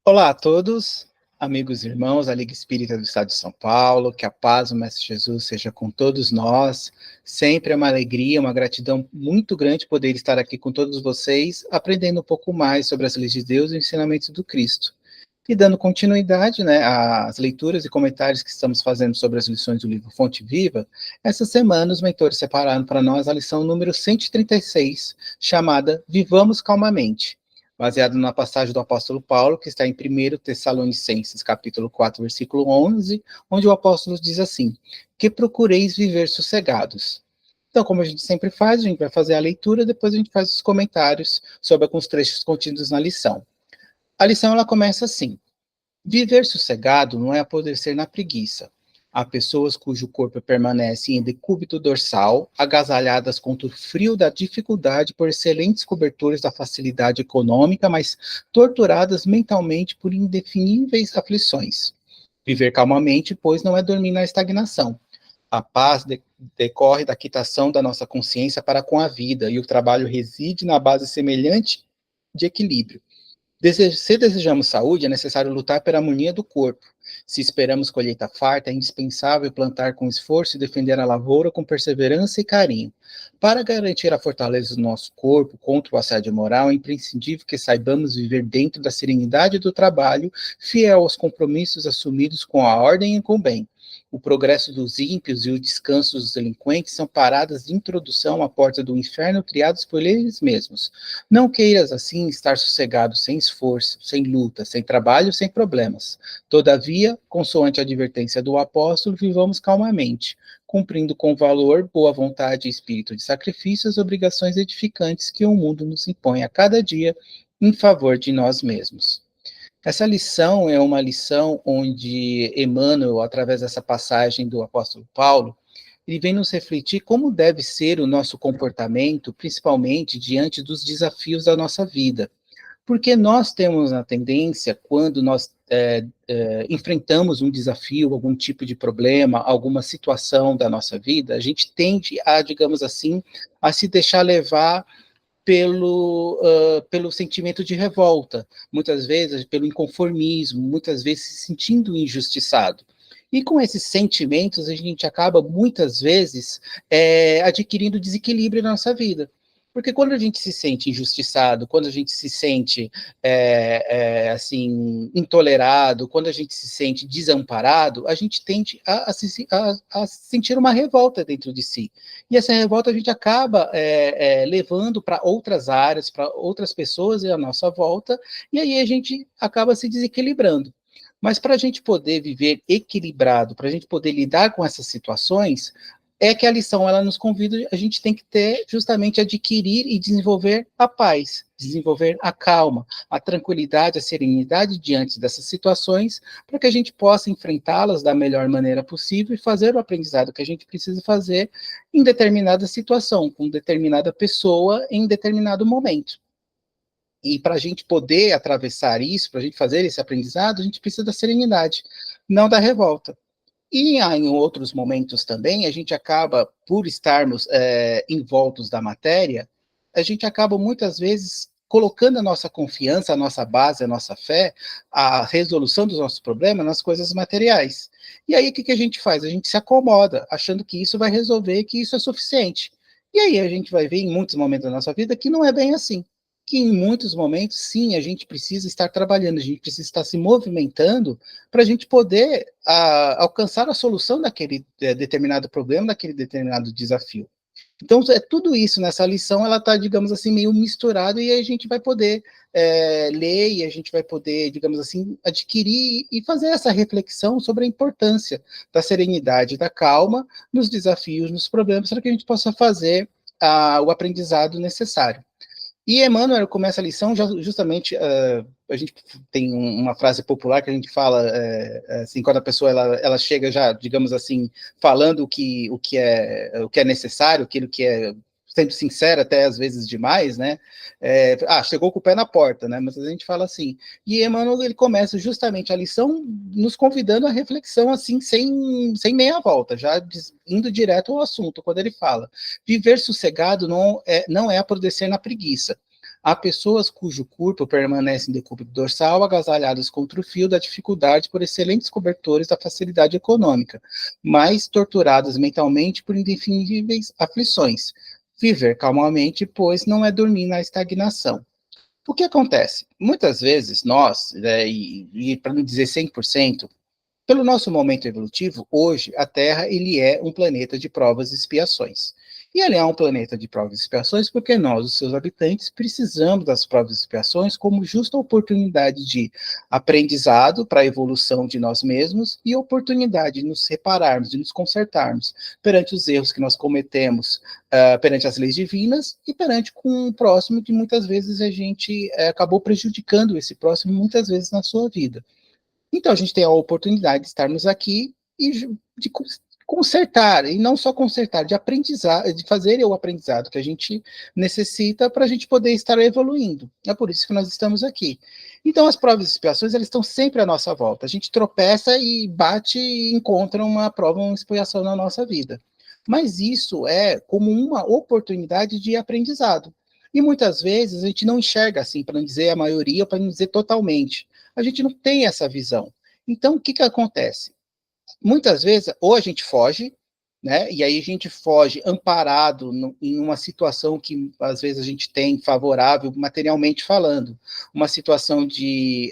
Olá a todos, amigos e irmãos da Liga Espírita do Estado de São Paulo, que a paz do Mestre Jesus seja com todos nós. Sempre é uma alegria, uma gratidão muito grande poder estar aqui com todos vocês, aprendendo um pouco mais sobre as leis de Deus e os ensinamentos do Cristo. E dando continuidade, às leituras e comentários que estamos fazendo sobre as lições do livro Fonte Viva, essa semana os mentores separaram para nós a lição número 136, chamada Vivamos Calmamente, baseado na passagem do apóstolo Paulo, que está em 1 Tessalonicenses, capítulo 4, versículo 11, onde o apóstolo diz assim: que procureis viver sossegados. Então, como a gente sempre faz, a gente vai fazer a leitura, depois a gente faz os comentários sobre alguns trechos contidos na lição. A lição ela começa assim: viver sossegado não é apodrecer na preguiça. Há pessoas cujo corpo permanece em decúbito dorsal, agasalhadas contra o frio da dificuldade por excelentes cobertores da facilidade econômica, mas torturadas mentalmente por indefiníveis aflições. Viver calmamente, pois, não é dormir na estagnação. A paz decorre da quitação da nossa consciência para com a vida, e o trabalho reside na base semelhante de equilíbrio. Se desejamos saúde, é necessário lutar pela harmonia do corpo. Se esperamos colheita farta, é indispensável plantar com esforço e defender a lavoura com perseverança e carinho. Para garantir a fortaleza do nosso corpo contra o assédio moral, é imprescindível que saibamos viver dentro da serenidade do trabalho, fiel aos compromissos assumidos com a ordem e com o bem. O progresso dos ímpios e o descanso dos delinquentes são paradas de introdução à porta do inferno criados por eles mesmos. Não queiras, assim, estar sossegado, sem esforço, sem luta, sem trabalho, sem problemas. Todavia, consoante a advertência do apóstolo, vivamos calmamente, cumprindo com valor, boa vontade e espírito de sacrifício as obrigações edificantes que o mundo nos impõe a cada dia em favor de nós mesmos. Essa lição é uma lição onde Emmanuel, através dessa passagem do apóstolo Paulo, ele vem nos refletir como deve ser o nosso comportamento, principalmente diante dos desafios da nossa vida. Porque nós temos a tendência, quando nós enfrentamos um desafio, algum tipo de problema, alguma situação da nossa vida, a gente tende a, digamos assim, a se deixar levar pelo sentimento de revolta, muitas vezes pelo inconformismo, muitas vezes se sentindo injustiçado. E com esses sentimentos, a gente acaba, muitas vezes, adquirindo desequilíbrio na nossa vida. Porque quando a gente se sente injustiçado, quando a gente se sente assim, intolerado, quando a gente se sente desamparado, a gente tende a sentir uma revolta dentro de si. E essa revolta a gente acaba levando para outras áreas, para outras pessoas à nossa volta, e aí a gente acaba se desequilibrando. Mas para a gente poder viver equilibrado, para a gente poder lidar com essas situações, é que a lição ela nos convida, a gente tem que ter justamente adquirir e desenvolver a paz, desenvolver a calma, a tranquilidade, a serenidade diante dessas situações, para que a gente possa enfrentá-las da melhor maneira possível e fazer o aprendizado que a gente precisa fazer em determinada situação, com determinada pessoa, em determinado momento. E para a gente poder atravessar isso, para a gente fazer esse aprendizado, a gente precisa da serenidade, não da revolta. E em outros momentos também, a gente acaba, por estarmos envoltos da matéria, a gente acaba muitas vezes colocando a nossa confiança, a nossa base, a nossa fé, a resolução dos nossos problemas nas coisas materiais. E aí o que a gente faz? A gente se acomoda, achando que isso vai resolver, que isso é suficiente. E aí a gente vai ver em muitos momentos da nossa vida que não é bem assim. Que em muitos momentos, sim, a gente precisa estar trabalhando, a gente precisa estar se movimentando para a gente poder alcançar a solução daquele determinado problema, daquele determinado desafio. Então, tudo isso nessa lição, ela está, digamos assim, meio misturado, e a gente vai poder ler, e a gente vai poder, digamos assim, adquirir e fazer essa reflexão sobre a importância da serenidade, da calma nos desafios, nos problemas, para que a gente possa fazer o aprendizado necessário. E Emmanuel começa a lição justamente, a gente tem uma frase popular que a gente fala, assim, quando a pessoa ela chega já, digamos assim, falando o que é necessário, aquilo que é, sendo sincero até às vezes demais, né? Chegou com o pé na porta, né? Mas a gente fala assim. E Emmanuel, ele começa justamente a lição nos convidando à reflexão, assim, sem meia volta, já indo direto ao assunto, quando ele fala: viver sossegado não é apodrecer na preguiça. Há pessoas cujo corpo permanece em decúbito dorsal, agasalhadas contra o fio da dificuldade por excelentes cobertores da facilidade econômica, mas torturadas mentalmente por indefiníveis aflições. Viver calmamente, pois, não é dormir na estagnação. O que acontece? Muitas vezes nós, né, e para não dizer 100%, pelo nosso momento evolutivo, hoje, a Terra ele é um planeta de provas e expiações. E ele é um planeta de provas e expiações porque nós, os seus habitantes, precisamos das provas e expiações como justa oportunidade de aprendizado para a evolução de nós mesmos e oportunidade de nos repararmos, de nos consertarmos perante os erros que nós cometemos, perante as leis divinas e perante com o próximo que muitas vezes a gente acabou prejudicando esse próximo muitas vezes na sua vida. Então, a gente tem a oportunidade de estarmos aqui e de consertar, e não só consertar, de aprendizar, de fazer o aprendizado que a gente necessita para a gente poder estar evoluindo. É por isso que nós estamos aqui. Então, as provas e expiações, elas estão sempre à nossa volta. A gente tropeça e bate e encontra uma prova, uma expiação na nossa vida. Mas isso é como uma oportunidade de aprendizado. E muitas vezes a gente não enxerga assim, para não dizer a maioria, ou para não dizer totalmente. A gente não tem essa visão. Então, o que acontece? Muitas vezes, ou a gente foge, né? E aí a gente foge amparado em uma situação que às vezes a gente tem favorável materialmente falando, uma situação de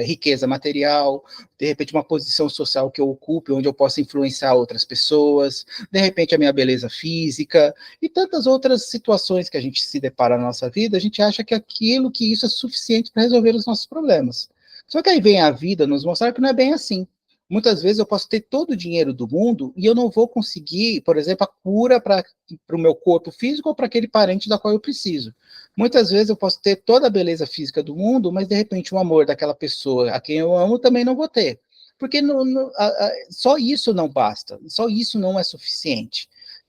riqueza material, de repente uma posição social que eu ocupe, onde eu possa influenciar outras pessoas, de repente a minha beleza física e tantas outras situações que a gente se depara na nossa vida, a gente acha que isso é suficiente para resolver os nossos problemas. Só que aí vem a vida nos mostrar que não é bem assim. Muitas vezes eu posso ter todo o dinheiro do mundo e eu não vou conseguir, por exemplo, a cura para o meu corpo físico ou para aquele parente da qual eu preciso. Muitas vezes eu posso ter toda a beleza física do mundo, mas de repente o amor daquela pessoa a quem eu amo também não vou ter. Porque só isso não basta, só isso não é suficiente.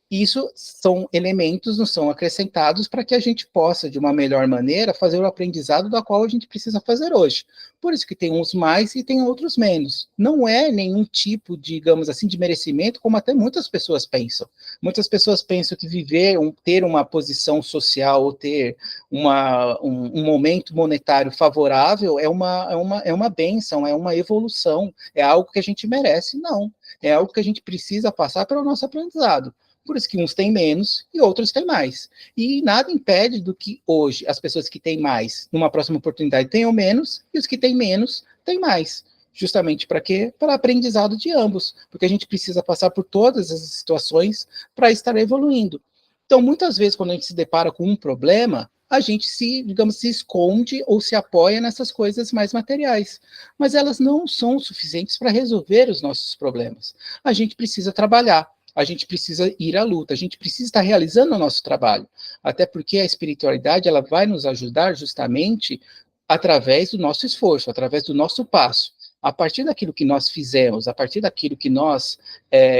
Isso são elementos, não são acrescentados para que a gente possa, de uma melhor maneira, fazer o aprendizado da qual a gente precisa fazer hoje. Por isso que tem uns mais e tem outros menos. Não é nenhum tipo, digamos assim, de merecimento, como até muitas pessoas pensam. Muitas pessoas pensam que viver, ter uma posição social ou ter um momento monetário favorável é uma bênção, é uma evolução, é algo que a gente merece. Não, é algo que a gente precisa passar pelo nosso aprendizado. Por isso que uns têm menos e outros têm mais. E nada impede do que hoje as pessoas que têm mais, numa próxima oportunidade, tenham menos, e os que têm menos, têm mais. Justamente para quê? Para aprendizado de ambos. Porque a gente precisa passar por todas essas situações para estar evoluindo. Então, muitas vezes, quando a gente se depara com um problema, a gente digamos, se esconde ou se apoia nessas coisas mais materiais. Mas elas não são suficientes para resolver os nossos problemas. A gente precisa trabalhar. A gente precisa ir à luta, a gente precisa estar realizando o nosso trabalho, até porque a espiritualidade ela vai nos ajudar justamente através do nosso esforço, através do nosso passo. A partir daquilo que nós fizemos, a partir daquilo que nós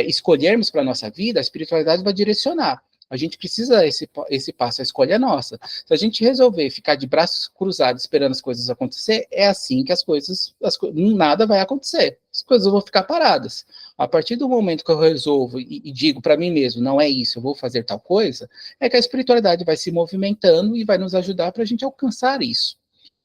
escolhermos para a nossa vida, a espiritualidade vai direcionar. A gente precisa esse passo, a escolha é nossa. Se a gente resolver ficar de braços cruzados esperando as coisas acontecer, é assim que nada vai acontecer. As coisas vão ficar paradas. A partir do momento que eu resolvo e digo para mim mesmo, não é isso, eu vou fazer tal coisa, é que a espiritualidade vai se movimentando e vai nos ajudar para a gente alcançar isso.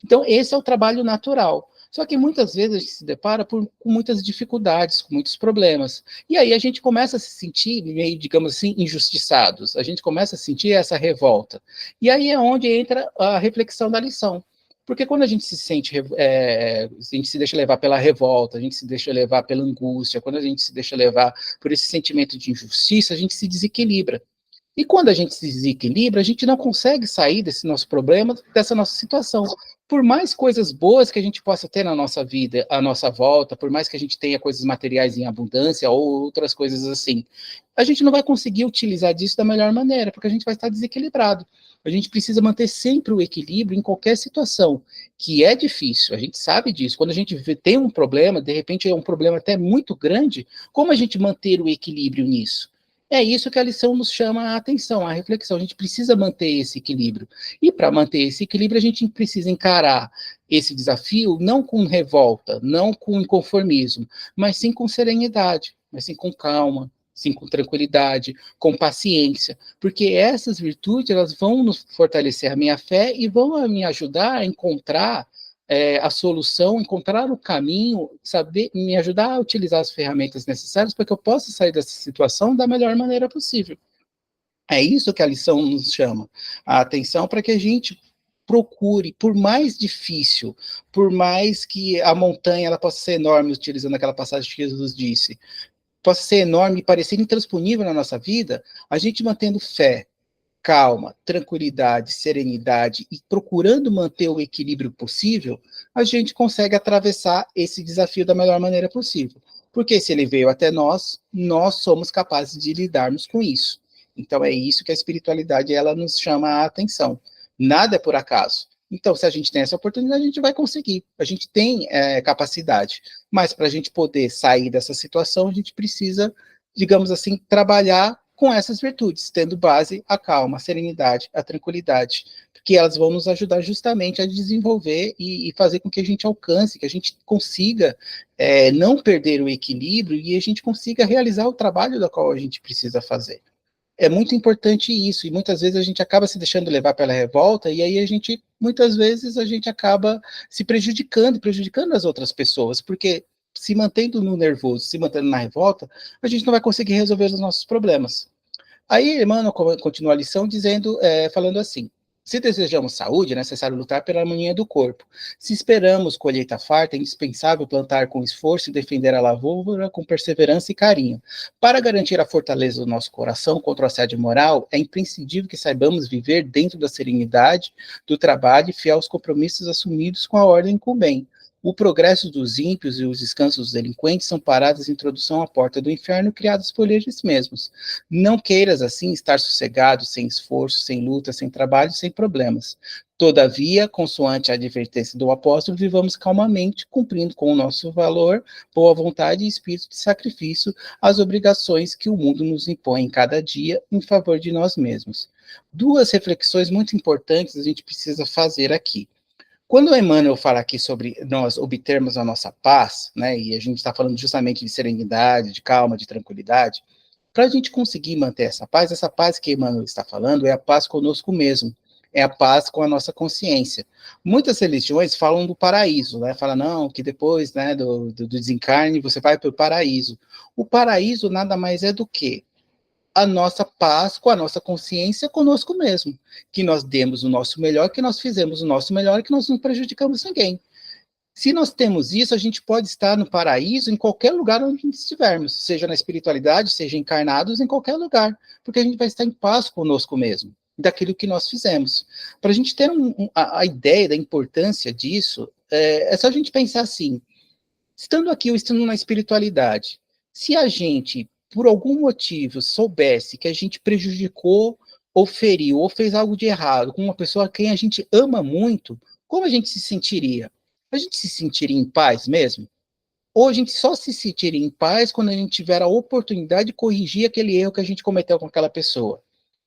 Então, esse é o trabalho natural. Só que muitas vezes a gente se depara com muitas dificuldades, com muitos problemas. E aí a gente começa a se sentir meio, digamos assim, injustiçados. A gente começa a sentir essa revolta. E aí é onde entra a reflexão da lição. Porque quando a gente se sente, a gente se deixa levar pela revolta, a gente se deixa levar pela angústia, quando a gente se deixa levar por esse sentimento de injustiça, a gente se desequilibra. E quando a gente se desequilibra, a gente não consegue sair desse nosso problema, dessa nossa situação. Por mais coisas boas que a gente possa ter na nossa vida, à nossa volta, por mais que a gente tenha coisas materiais em abundância ou outras coisas assim, a gente não vai conseguir utilizar disso da melhor maneira, porque a gente vai estar desequilibrado. A gente precisa manter sempre o equilíbrio em qualquer situação, que é difícil, a gente sabe disso. Quando a gente tem um problema, de repente é um problema até muito grande, como a gente manter o equilíbrio nisso? É isso que a lição nos chama a atenção, a reflexão. A gente precisa manter esse equilíbrio. E para manter esse equilíbrio, a gente precisa encarar esse desafio não com revolta, não com inconformismo, mas sim com serenidade, mas sim com calma, sim, com tranquilidade, com paciência, porque essas virtudes, elas vão nos fortalecer a minha fé e vão me ajudar a encontrar a solução, encontrar o caminho, saber me ajudar a utilizar as ferramentas necessárias para que eu possa sair dessa situação da melhor maneira possível. É isso que a lição nos chama a atenção, para que a gente procure, por mais difícil, por mais que a montanha ela possa ser enorme, utilizando aquela passagem que Jesus disse, possa ser enorme e parecer intransponível na nossa vida, a gente mantendo fé, calma, tranquilidade, serenidade e procurando manter o equilíbrio possível, a gente consegue atravessar esse desafio da melhor maneira possível. Porque se ele veio até nós, nós somos capazes de lidarmos com isso. Então é isso que a espiritualidade ela nos chama a atenção. Nada é por acaso. Então, se a gente tem essa oportunidade, a gente vai conseguir. A gente tem capacidade. Mas para a gente poder sair dessa situação, a gente precisa, digamos assim, trabalhar com essas virtudes, tendo base a calma, a serenidade, a tranquilidade, porque elas vão nos ajudar justamente a desenvolver e fazer com que a gente alcance, que a gente consiga não perder o equilíbrio e a gente consiga realizar o trabalho da qual a gente precisa fazer. É muito importante isso, e muitas vezes a gente acaba se deixando levar pela revolta, e aí muitas vezes a gente acaba se prejudicando as outras pessoas, porque se mantendo no nervoso, se mantendo na revolta, a gente não vai conseguir resolver os nossos problemas. Aí Emmanuel continua a lição falando assim: se desejamos saúde, é necessário lutar pela harmonia do corpo. Se esperamos colheita farta, é indispensável plantar com esforço e defender a lavoura com perseverança e carinho. Para garantir a fortaleza do nosso coração contra o assédio moral, é imprescindível que saibamos viver dentro da serenidade do trabalho e fiel aos compromissos assumidos com a ordem e com o bem. O progresso dos ímpios e os descansos dos delinquentes são paradas de introdução à porta do inferno criadas por eles mesmos. Não queiras, assim, estar sossegado, sem esforço, sem luta, sem trabalho, sem problemas. Todavia, consoante a advertência do apóstolo, vivamos calmamente, cumprindo com o nosso valor, boa vontade e espírito de sacrifício as obrigações que o mundo nos impõe em cada dia em favor de nós mesmos. Duas reflexões muito importantes a gente precisa fazer aqui. Quando o Emmanuel fala aqui sobre nós obtermos a nossa paz, né, e a gente está falando justamente de serenidade, de calma, de tranquilidade, para a gente conseguir manter essa paz que Emmanuel está falando é a paz conosco mesmo, é a paz com a nossa consciência. Muitas religiões falam do paraíso, né, falam, não, que depois, né, do desencarne você vai para o paraíso. O paraíso nada mais é do que a nossa paz com a nossa consciência conosco mesmo, que nós demos o nosso melhor, que nós fizemos o nosso melhor, que nós não prejudicamos ninguém. Se nós temos isso, a gente pode estar no paraíso em qualquer lugar onde estivermos, seja na espiritualidade, seja encarnados, em qualquer lugar, porque a gente vai estar em paz conosco mesmo, daquilo que nós fizemos. Para a gente ter a ideia da importância disso, é só a gente pensar assim, estando aqui ou estando na espiritualidade, se a gente, por algum motivo, soubesse que a gente prejudicou, ou feriu, ou fez algo de errado com uma pessoa a quem a gente ama muito, como a gente se sentiria? A gente se sentiria em paz mesmo? Ou a gente só se sentiria em paz quando a gente tiver a oportunidade de corrigir aquele erro que a gente cometeu com aquela pessoa?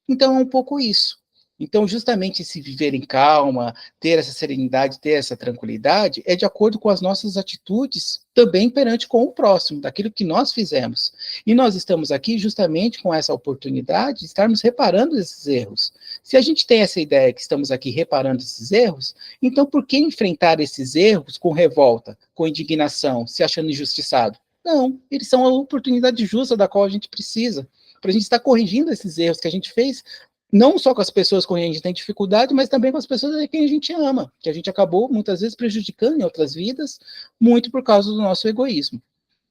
Então é um pouco isso. Então, justamente esse viver em calma, ter essa serenidade, ter essa tranquilidade, é de acordo com as nossas atitudes também perante com o próximo, daquilo que nós fizemos. E nós estamos aqui justamente com essa oportunidade de estarmos reparando esses erros. Se a gente tem essa ideia que estamos aqui reparando esses erros, então por que enfrentar esses erros com revolta, com indignação, se achando injustiçado? Não, eles são a oportunidade justa da qual a gente precisa, para a gente estar corrigindo esses erros que a gente fez, não só com as pessoas com quem a gente tem dificuldade, mas também com as pessoas a quem a gente ama, que a gente acabou muitas vezes prejudicando em outras vidas, muito por causa do nosso egoísmo.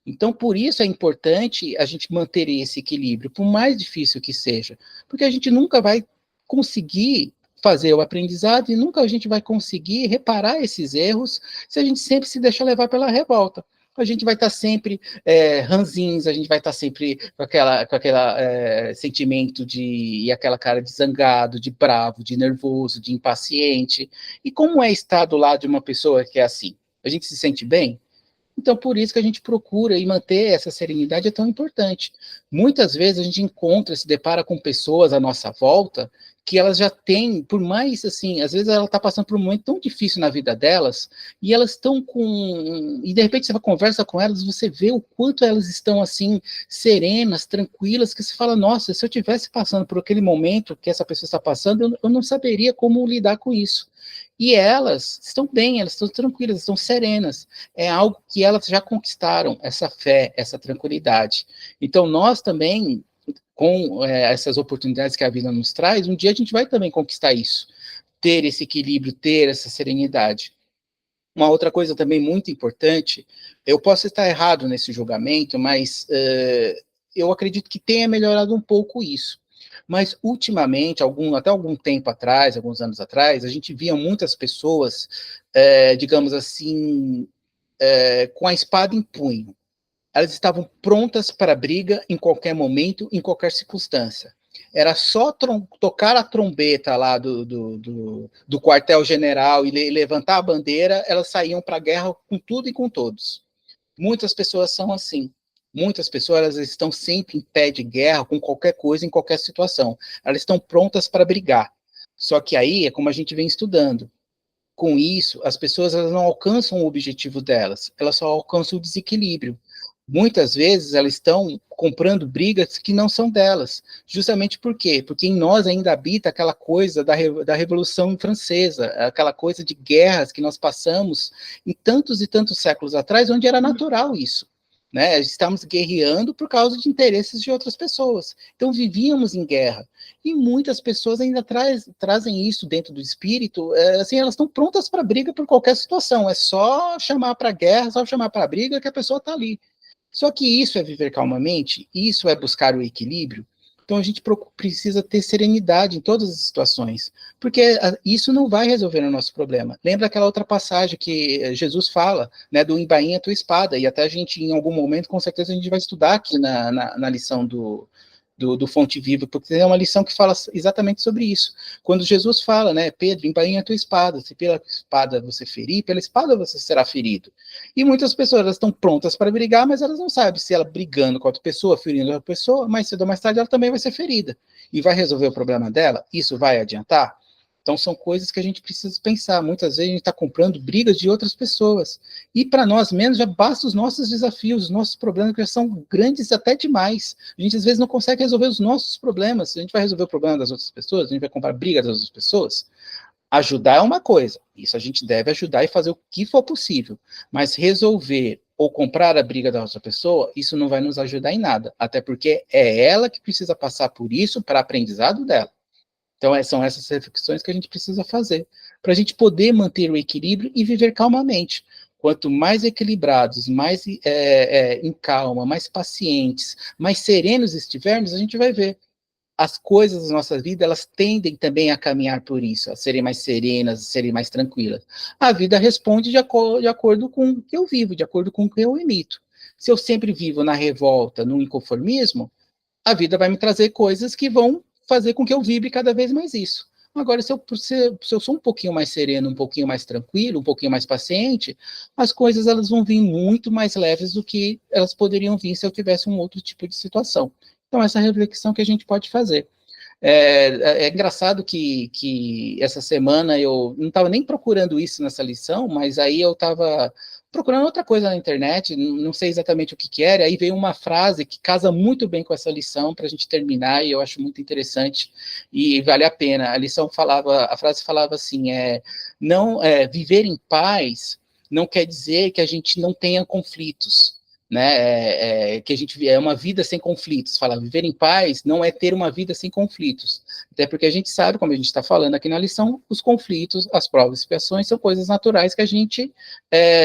Então, por isso é importante a gente manter esse equilíbrio, por mais difícil que seja, porque a gente nunca vai conseguir fazer o aprendizado e nunca a gente vai conseguir reparar esses erros se a gente sempre se deixar levar pela revolta. A gente vai estar sempre ranzinhos, a gente vai estar sempre com aquela sentimento e aquela cara de zangado, de bravo, de nervoso, de impaciente. E como é estar do lado de uma pessoa que é assim? A gente se sente bem? Então, por isso que a gente procura e manter essa serenidade é tão importante. Muitas vezes a gente se depara com pessoas à nossa volta que elas já têm, por mais, assim, às vezes ela está passando por um momento tão difícil na vida delas, e elas estão com... E de repente você conversa com elas, você vê o quanto elas estão, assim, serenas, tranquilas, que você fala, nossa, se eu tivesse passando por aquele momento que essa pessoa está passando, eu não saberia como lidar com isso. E elas estão bem, elas estão tranquilas, estão serenas. É algo que elas já conquistaram, essa fé, essa tranquilidade. Então, nós também, com essas oportunidades que a vida nos traz, um dia a gente vai também conquistar isso, ter esse equilíbrio, ter essa serenidade. Uma outra coisa também muito importante, eu posso estar errado nesse julgamento, mas eu acredito que tenha melhorado um pouco isso. Mas, ultimamente, até algum tempo atrás, alguns anos atrás, a gente via muitas pessoas, digamos assim, com a espada em punho. Elas estavam prontas para a briga em qualquer momento, em qualquer circunstância. Era só tocar a trombeta lá do quartel-general e levantar a bandeira, elas saíam para a guerra com tudo e com todos. Muitas pessoas são assim. Muitas pessoas elas estão sempre em pé de guerra com qualquer coisa, em qualquer situação. Elas estão prontas para brigar. Só que aí é como a gente vem estudando. Com isso, as pessoas elas não alcançam o objetivo delas, elas só alcançam o desequilíbrio. Muitas vezes elas estão comprando brigas que não são delas. Justamente por quê? Porque em nós ainda habita aquela coisa da Revolução Francesa, aquela coisa de guerras que nós passamos em tantos e tantos séculos atrás, onde era natural isso. Né? Estamos guerreando por causa de interesses de outras pessoas. Então vivíamos em guerra. E muitas pessoas ainda trazem isso dentro do espírito, assim, elas estão prontas para briga por qualquer situação. É só chamar para guerra, só chamar para briga que a pessoa está ali. Só que isso é viver calmamente, isso é buscar o equilíbrio. Então a gente precisa ter serenidade em todas as situações, porque isso não vai resolver o nosso problema. Lembra aquela outra passagem que Jesus fala, né, do embainha a tua espada, e até a gente, em algum momento, com certeza a gente vai estudar aqui na lição do Fonte Viva, porque é uma lição que fala exatamente sobre isso. Quando Jesus fala, né, Pedro, embainha a tua espada, se pela espada você ferir, pela espada você será ferido. E muitas pessoas elas estão prontas para brigar, mas elas não sabem se ela brigando com outra pessoa, ferindo outra pessoa, mais cedo ou mais tarde ela também vai ser ferida. E vai resolver o problema dela? Isso vai adiantar? Então, são coisas que a gente precisa pensar. Muitas vezes a gente está comprando brigas de outras pessoas. E para nós mesmos, já basta os nossos desafios, os nossos problemas, que já são grandes até demais. A gente, às vezes, não consegue resolver os nossos problemas. A gente vai resolver o problema das outras pessoas, a gente vai comprar brigas das outras pessoas. Ajudar é uma coisa. Isso a gente deve ajudar e fazer o que for possível. Mas resolver ou comprar a briga da outra pessoa, isso não vai nos ajudar em nada. Até porque é ela que precisa passar por isso para aprendizado dela. Então, são essas reflexões que a gente precisa fazer, para a gente poder manter o equilíbrio e viver calmamente. Quanto mais equilibrados, mais em calma, mais pacientes, mais serenos estivermos, a gente vai ver. As coisas da nossa vida, elas tendem também a caminhar por isso, a serem mais serenas, a serem mais tranquilas. A vida responde de acordo com o que eu vivo, de acordo com o que eu emito. Se eu sempre vivo na revolta, no inconformismo, a vida vai me trazer coisas que vão fazer com que eu vibre cada vez mais isso. Agora, se eu sou um pouquinho mais sereno, um pouquinho mais tranquilo, um pouquinho mais paciente, as coisas elas vão vir muito mais leves do que elas poderiam vir se eu tivesse um outro tipo de situação. Então, essa reflexão que a gente pode fazer. É engraçado que essa semana eu não estava nem procurando isso nessa lição, mas aí eu estava procurando outra coisa na internet, não sei exatamente o que era, aí veio uma frase que casa muito bem com essa lição para a gente terminar, e eu acho muito interessante e vale a pena. A frase falava assim, não, viver em paz não quer dizer que a gente não tenha conflitos, né, que a gente é uma vida sem conflitos. Fala, viver em paz não é ter uma vida sem conflitos, até porque a gente sabe, como a gente está falando aqui na lição, os conflitos, as provas e expiações são coisas naturais que a gente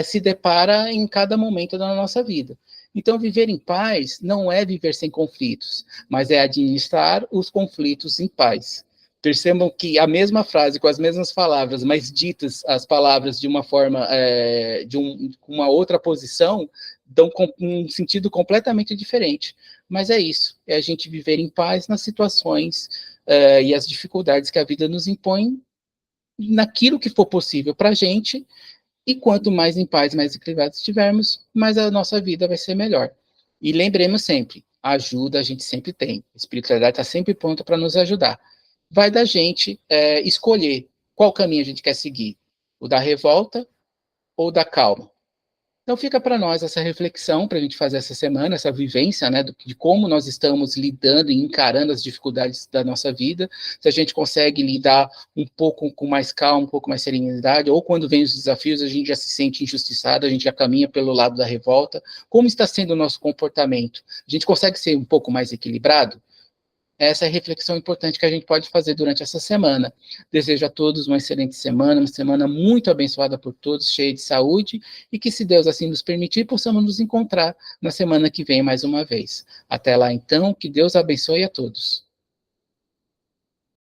se depara em cada momento da nossa vida. Então, viver em paz não é viver sem conflitos, mas é administrar os conflitos em paz. Percebam que a mesma frase, com as mesmas palavras, mas ditas as palavras de uma forma, uma outra posição, dão um sentido completamente diferente. Mas é isso, é a gente viver em paz nas situações e as dificuldades que a vida nos impõe, naquilo que for possível para a gente, e quanto mais em paz, mais equilibrados estivermos, mais a nossa vida vai ser melhor. E lembremos sempre, ajuda a gente sempre tem, a espiritualidade está sempre pronta para nos ajudar. vai da gente escolher qual caminho a gente quer seguir, o da revolta ou da calma. Então fica para nós essa reflexão para a gente fazer essa semana, essa vivência, né, de como nós estamos lidando e encarando as dificuldades da nossa vida, se a gente consegue lidar um pouco com mais calma, um pouco mais serenidade, ou quando vem os desafios a gente já se sente injustiçado, a gente já caminha pelo lado da revolta. Como está sendo o nosso comportamento? A gente consegue ser um pouco mais equilibrado? Essa é a reflexão importante que a gente pode fazer durante essa semana. Desejo a todos uma excelente semana, uma semana muito abençoada por todos, cheia de saúde, e que, se Deus assim nos permitir, possamos nos encontrar na semana que vem mais uma vez. Até lá, então, que Deus abençoe a todos.